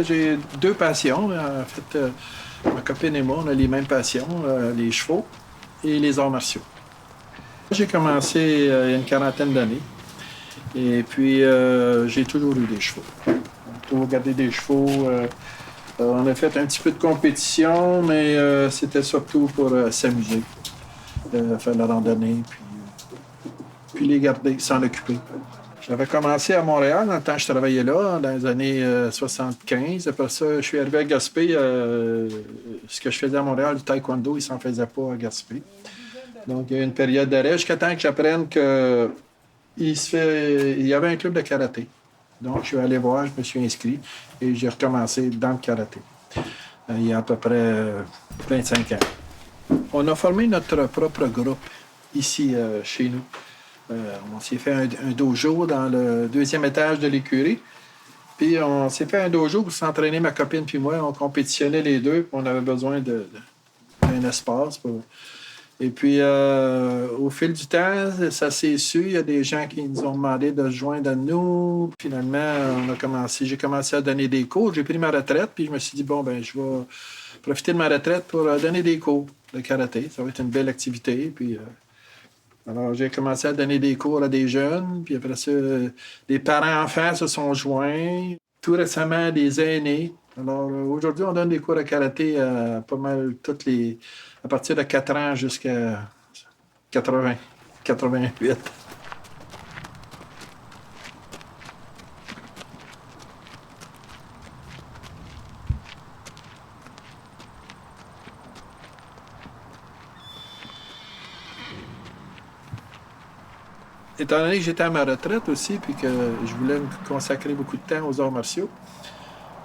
J'ai deux passions. En fait, ma copine et moi, on a les mêmes passions, les chevaux et les arts martiaux. J'ai commencé il y a une quarantaine d'années. Et puis, j'ai toujours eu des chevaux. J'ai toujours gardé des chevaux. On a fait un petit peu de compétition, mais c'était surtout pour s'amuser, faire la randonnée, puis les garder, s'en occuper. J'avais commencé à Montréal dans le temps que je travaillais là, dans les années 75. Après ça, je suis arrivé à Gaspé. Ce que je faisais à Montréal, du taekwondo, il ne s'en faisait pas à Gaspé. Donc, il y a eu une période d'arrêt jusqu'à temps que j'apprenne il y avait un club de karaté. Donc, je suis allé voir, je me suis inscrit et j'ai recommencé dans le karaté. Il y a à peu près 25 ans. On a formé notre propre groupe ici, chez nous. On s'est fait un dojo dans le deuxième étage de l'écurie. Puis on s'est fait un dojo pour s'entraîner, ma copine puis moi. On compétitionnait les deux. Puis on avait besoin d'un espace. Et puis, au fil du temps, ça s'est su. Il y a des gens qui nous ont demandé de se joindre à nous. Finalement, j'ai commencé à donner des cours. J'ai pris ma retraite. Puis je me suis dit, bon, ben je vais profiter de ma retraite pour donner des cours de karaté. Ça va être une belle activité. Puis... alors, j'ai commencé à donner des cours à des jeunes, puis après ça, des parents-enfants se sont joints. Tout récemment, des aînés. Alors, aujourd'hui, on donne des cours de karaté à pas mal à partir de 4 ans jusqu'à 80, 88. Étant donné que j'étais à ma retraite aussi, puis que je voulais me consacrer beaucoup de temps aux arts martiaux,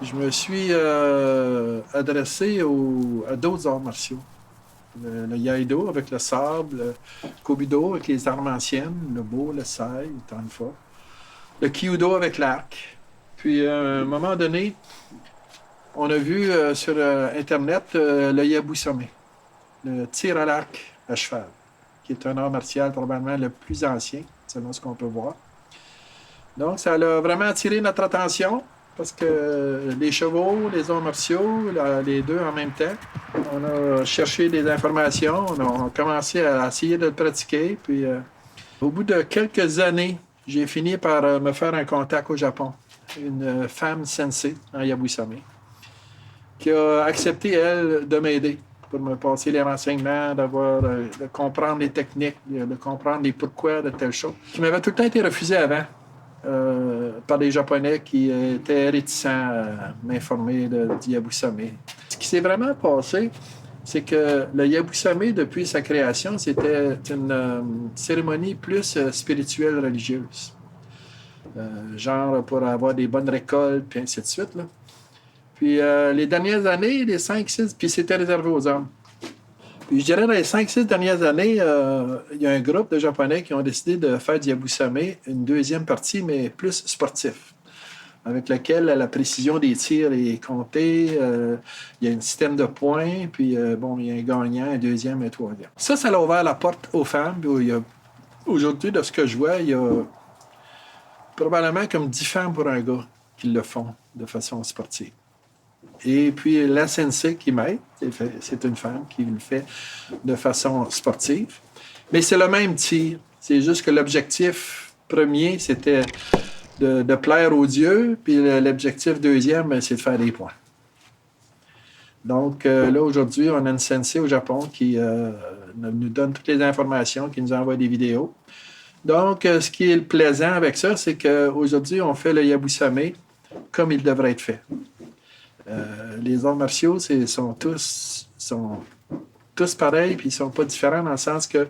je me suis adressé à d'autres arts martiaux. Le Iaido avec le sable, le Kobudo avec les armes anciennes, le Bo, le Sai, le Tanfa, le Kyudo avec l'arc. Puis à un moment donné, on a vu sur Internet le Yabusame, le tir à l'arc à cheval, qui est un art martial probablement le plus ancien, selon ce qu'on peut voir. Donc, ça a vraiment attiré notre attention parce que les chevaux, les arts martiaux, les deux en même temps, on a cherché des informations, on a commencé à essayer de le pratiquer. Puis, au bout de quelques années, j'ai fini par me faire un contact au Japon. Une femme sensei en Yabusame qui a accepté, elle, de m'aider pour me passer les renseignements, de comprendre les techniques, de comprendre les pourquoi de telle chose, qui m'avait tout le temps été refusé avant. Par des Japonais qui étaient réticents à m'informer du Yabusame. Ce qui s'est vraiment passé, c'est que le Yabusame, depuis sa création, c'était une cérémonie plus spirituelle, religieuse. Genre pour avoir des bonnes récoltes, puis ainsi de suite. Là. Puis les dernières années, les 5-6, puis c'était réservé aux hommes. Puis je dirais, dans les 5-6 dernières années, il y a un groupe de Japonais qui ont décidé de faire du Yabusame une deuxième partie, mais plus sportif, avec lequel la précision des tirs est comptée. Il y a un système de points, puis il y a un gagnant, un deuxième, un troisième. Ça a ouvert la porte aux femmes. Aujourd'hui, de ce que je vois, il y a probablement comme 10 femmes pour un gars qui le font de façon sportive. Et puis la sensei qui m'aide, c'est une femme qui le fait de façon sportive. Mais c'est le même tir. C'est juste que l'objectif premier, c'était de plaire aux dieux, puis l'objectif deuxième, c'est de faire des points. Donc là, aujourd'hui, on a une sensei au Japon qui nous donne toutes les informations, qui nous envoie des vidéos. Donc, ce qui est plaisant avec ça, c'est qu'aujourd'hui, on fait le Yabusame comme il devrait être fait. Les arts martiaux sont tous pareils, puis ils sont pas différents dans le sens que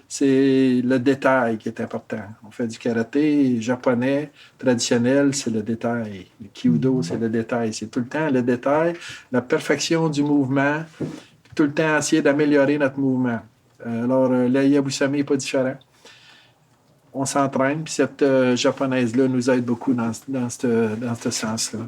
c'est le détail qui est important. On fait du karaté japonais traditionnel, c'est le détail. Le kyudo, c'est le détail. C'est tout le temps le détail, la perfection du mouvement, tout le temps essayer d'améliorer notre mouvement. Alors, le Yabusame n'est pas différent. On s'entraîne, puis cette japonaise-là nous aide beaucoup dans ce sens-là.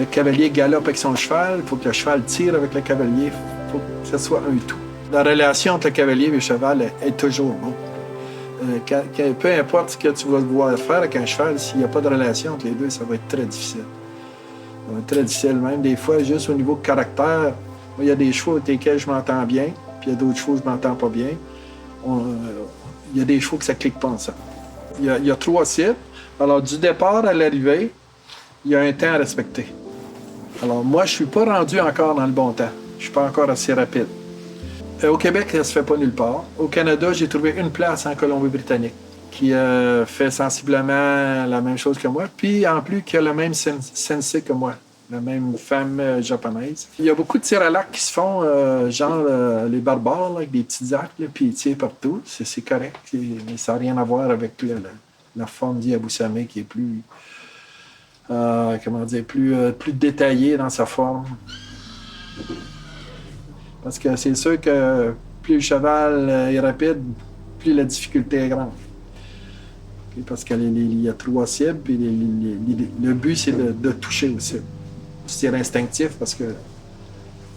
Le cavalier galope avec son cheval, il faut que le cheval tire avec le cavalier, il faut que ce soit un tout. La relation entre le cavalier et le cheval est toujours bonne. Peu importe ce que tu vas devoir faire avec un cheval, s'il n'y a pas de relation entre les deux, ça va être très difficile. Ça va être très difficile, même des fois, juste au niveau de caractère. Moi, il y a des chevaux avec lesquels je m'entends bien, puis il y a d'autres chevaux que je m'entends pas bien. Il y a des chevaux que ça ne clique pas ensemble. Il y a 3 cibles. Alors, du départ à l'arrivée, il y a un temps à respecter. Alors, moi, je ne suis pas rendu encore dans le bon temps. Je ne suis pas encore assez rapide. Au Québec, ça ne se fait pas nulle part. Au Canada, j'ai trouvé une place en Colombie-Britannique qui fait sensiblement la même chose que moi, puis en plus qui a le même sensei que moi, la même femme japonaise. Il y a beaucoup de tirs à l'arc qui se font, genre les barbares, là, avec des petits arcs, là, puis ils tirent partout. C'est correct, mais ça n'a rien à voir avec la forme d'Yabusame qui est plus, plus détaillée dans sa forme. Parce que c'est sûr que plus le cheval est rapide, plus la difficulté est grande. Parce qu'il y a 3 cibles, puis le but, c'est de toucher aussi. C'est instinctif parce que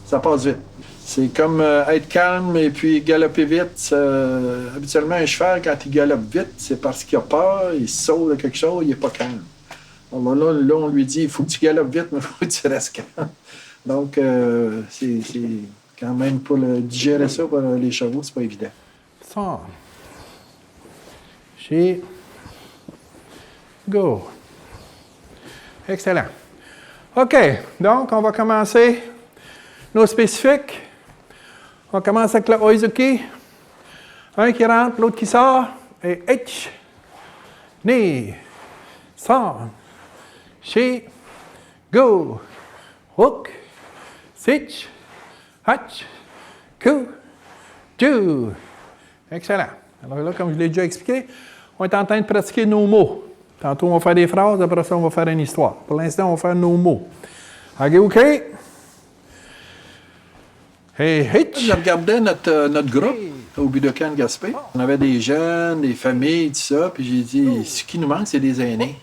ça passe vite. C'est comme être calme et puis galoper vite. Habituellement, un cheval, quand il galope vite, c'est parce qu'il a peur, il saute de quelque chose, il n'est pas calme. Alors là, on lui dit, il faut que tu galopes vite, mais il faut que tu restes calme. Donc, c'est quand même, pour digérer ça pour les chevaux, c'est pas évident. Ça. Chez. Go. Excellent. OK. Donc, on va commencer nos spécifiques. On commence avec le Oizuki. Un qui rentre, l'autre qui sort. Et H. Ni. Sort. Chez. Go. Hook. Sitch. Hatch, Ku, Tu. Excellent. Alors là, comme je l'ai déjà expliqué, on est en train de pratiquer nos mots. Tantôt, on va faire des phrases, après ça, on va faire une histoire. Pour l'instant, on va faire nos mots. OK? Hey, hitch. Je regardais notre groupe au Budokan Gaspé. On avait des jeunes, des familles, tout ça, puis j'ai dit, ce qui nous manque, c'est des aînés.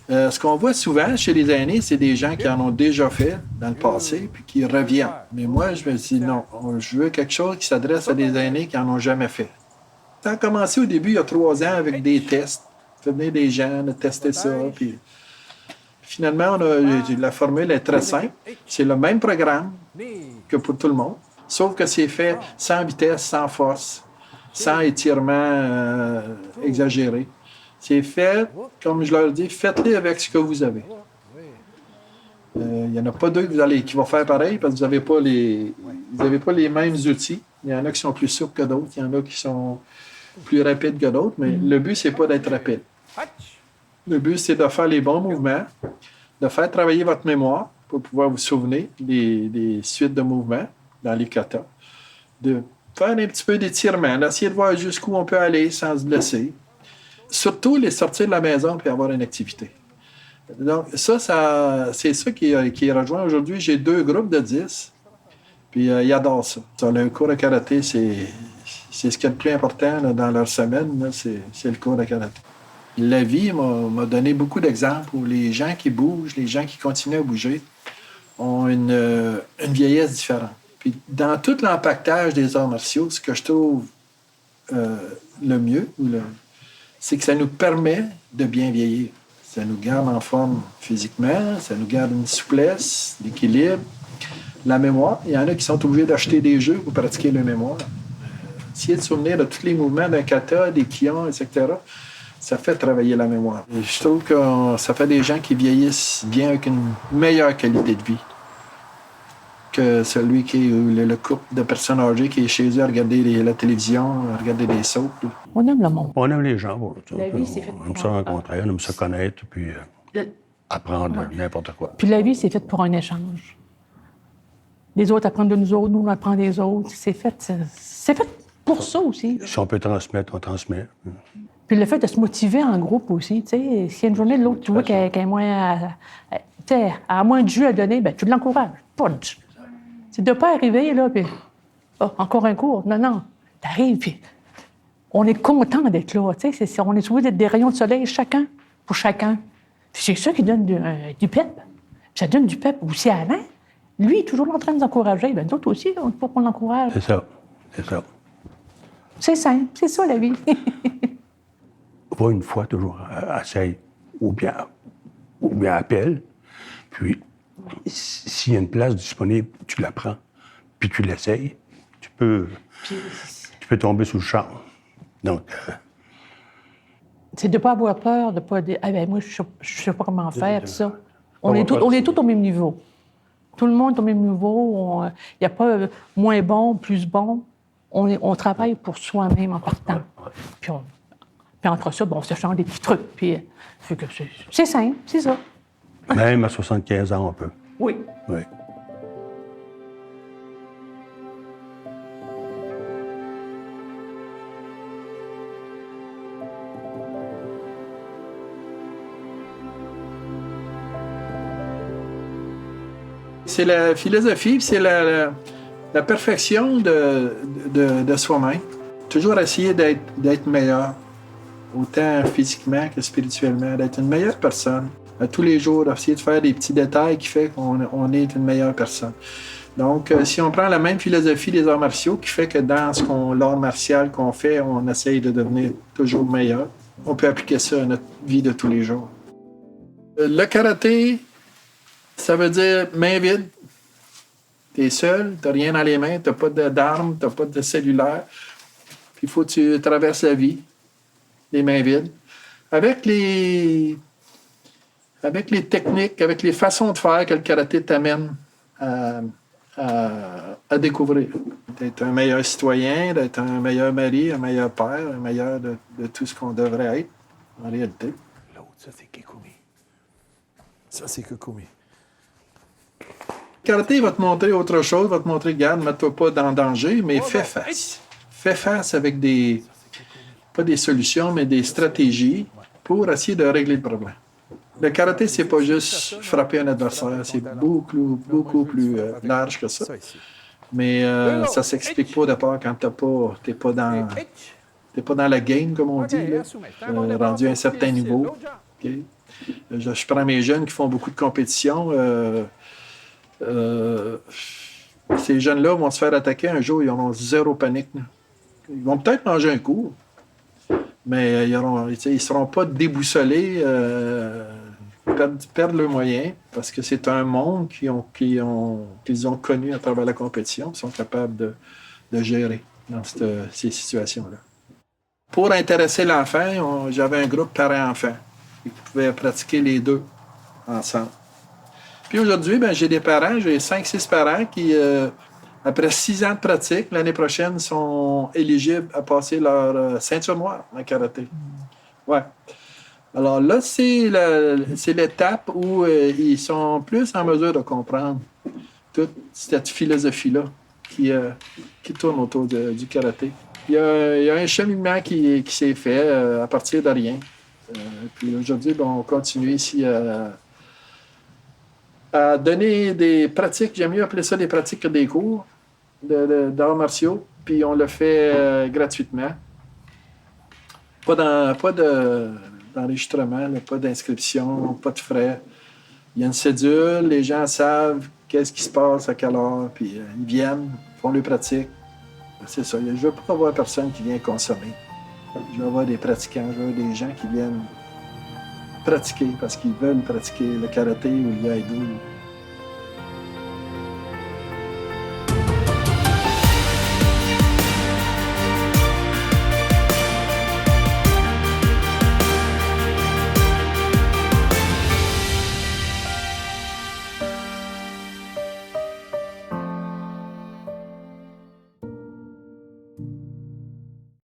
Ce qu'on voit souvent chez les aînés, c'est des gens qui en ont déjà fait dans le passé puis qui reviennent. Mais moi, je me dis non, je veux quelque chose qui s'adresse à des aînés qui n'en ont jamais fait. Ça a commencé au début, il y a 3 ans, avec des tests. Fait venir des gens, tester ça. Puis finalement, la formule est très simple. C'est le même programme que pour tout le monde, sauf que c'est fait sans vitesse, sans force, sans étirement exagéré. C'est fait, comme je leur dis, faites-les avec ce que vous avez. Il n'y en a pas deux qui vont faire pareil parce que vous n'avez pas les mêmes outils. Il y en a qui sont plus souples que d'autres, il y en a qui sont plus rapides que d'autres, mais le but, c'est pas d'être rapide. Le but, c'est de faire les bons mouvements, de faire travailler votre mémoire pour pouvoir vous souvenir des suites de mouvements dans les katas, de faire un petit peu d'étirement, d'essayer de voir jusqu'où on peut aller sans se blesser. Surtout, les sortir de la maison et avoir une activité. Donc, c'est ça qui est rejoint aujourd'hui. J'ai 2 groupes de 10, puis ils adorent ça. Le cours de karaté, c'est ce qui est le plus important là, dans leur semaine, là, c'est le cours de karaté. La vie m'a donné beaucoup d'exemples où les gens qui bougent, les gens qui continuent à bouger, ont une vieillesse différente. Puis, dans tout l'empaquetage des arts martiaux, ce que je trouve le mieux, c'est que ça nous permet de bien vieillir. Ça nous garde en forme physiquement, ça nous garde une souplesse, l'équilibre, la mémoire. Il y en a qui sont obligés d'acheter des jeux pour pratiquer leur mémoire. Essayer de se souvenir de tous les mouvements d'un kata, des kions, etc., ça fait travailler la mémoire. Et je trouve que ça fait des gens qui vieillissent bien avec une meilleure qualité de vie que celui qui est le couple de personnes âgées qui est chez eux à regarder la télévision, à regarder des soaps. On aime le monde. On aime les gens. Bon, La vie, c'est fait on aime ça rencontrer, on aime ça connaître, puis apprendre n'importe quoi. Puis la vie, c'est fait pour un échange. Les autres apprennent de nous autres, nous, on apprend des autres. C'est fait pour ça aussi. Si on peut transmettre, on transmet. Puis le fait de se motiver en groupe aussi, tu sais, s'il y a une journée de l'autre, tu vois qu'elle est moins... Tu sais, elle a moins de jus à donner, bien, tu l'encourages. Pas de jus. C'est de ne pas arriver, là, puis... Oh, encore un cours. Non. T'arrives, puis... On est content d'être là, tu sais. On est supposé d'être des rayons de soleil, chacun, pour chacun. Puis c'est ça qui donne du pep. Ça donne du pep aussi à Alain. Lui, il est toujours en train de nous encourager. Bien, nous autres aussi, il faut qu'on l'encourage. C'est ça. C'est ça. C'est simple, c'est ça la vie. Va une fois toujours, essaye, ou bien appelle. Puis, s'il y a une place disponible, tu la prends, puis tu l'essayes. Tu peux tomber sous le charme. Donc, c'est de ne pas avoir peur, de ne pas dire « Ah ben moi, je ne sais pas comment faire, tout ça. » On est tous au même niveau. Tout le monde est au même niveau. Il n'y a pas moins bon, plus bon. On travaille pour soi-même en partant. Puis entre ça, bon, on se change des petits trucs. Puis, c'est simple, c'est ça. même à 75 ans, on peut. Oui. Oui. C'est la philosophie, puis c'est la perfection de soi-même. Toujours essayer d'être meilleur, autant physiquement que spirituellement, d'être une meilleure personne. À tous les jours, essayer de faire des petits détails qui font qu'on est une meilleure personne. Donc, si on prend la même philosophie des arts martiaux, qui fait que dans l'art martial qu'on fait, on essaye de devenir toujours meilleur, on peut appliquer ça à notre vie de tous les jours. Le karaté, ça veut dire main vide. T'es seul, t'as rien dans les mains, t'as pas d'armes, t'as pas de cellulaire. Puis il faut que tu traverses la vie, les mains vides. Avec les techniques, avec les façons de faire que le karaté t'amène à découvrir. D'être un meilleur citoyen, d'être un meilleur mari, un meilleur père, un meilleur de tout ce qu'on devrait être, en réalité. L'autre, ça, c'est Kikumi. Ça, c'est Kikumi. Le karaté va te montrer autre chose, va te montrer, regarde, mets-toi pas dans le danger, mais fais face. Fais face avec pas des solutions, mais des stratégies pour essayer de régler le problème. Le karaté, c'est pas juste frapper un adversaire, c'est beaucoup plus large que ça. Mais ça s'explique pas d'abord quand t'es pas dans la game, comme on dit, là. Rendu à un certain niveau. Okay? Je prends mes jeunes qui font beaucoup de compétitions. Ces jeunes-là vont se faire attaquer un jour, ils auront zéro panique. Là. Ils vont peut-être manger un coup, mais ils ne seront pas déboussolés, perdre leurs moyens, parce que c'est un monde qu'ils ont connu à travers la compétition, qu'ils sont capables de gérer dans ces situations-là. Pour intéresser l'enfant, j'avais un groupe parents-enfants qui pouvaient pratiquer les deux ensemble. Puis aujourd'hui, j'ai des parents, j'ai 5-6 parents qui, après 6 ans de pratique, l'année prochaine, sont éligibles à passer leur ceinture noire en karaté. Ouais. Alors là, c'est l'étape où ils sont plus en mesure de comprendre toute cette philosophie-là qui tourne autour du karaté. Il y a un cheminement qui s'est fait à partir de rien. Puis aujourd'hui, on continue ici à donner des pratiques, j'aime mieux appeler ça des pratiques que des cours d'arts martiaux, puis on le fait gratuitement. Pas d'enregistrement, pas d'inscription, pas de frais. Il y a une cédule, les gens savent qu'est-ce qui se passe, à quelle heure, puis ils viennent, font leurs pratiques. C'est ça, je ne veux pas avoir personne qui vient consommer. Je veux avoir des pratiquants, je veux des gens qui viennent pratiquer parce qu'ils veulent pratiquer le karaté ou le iaido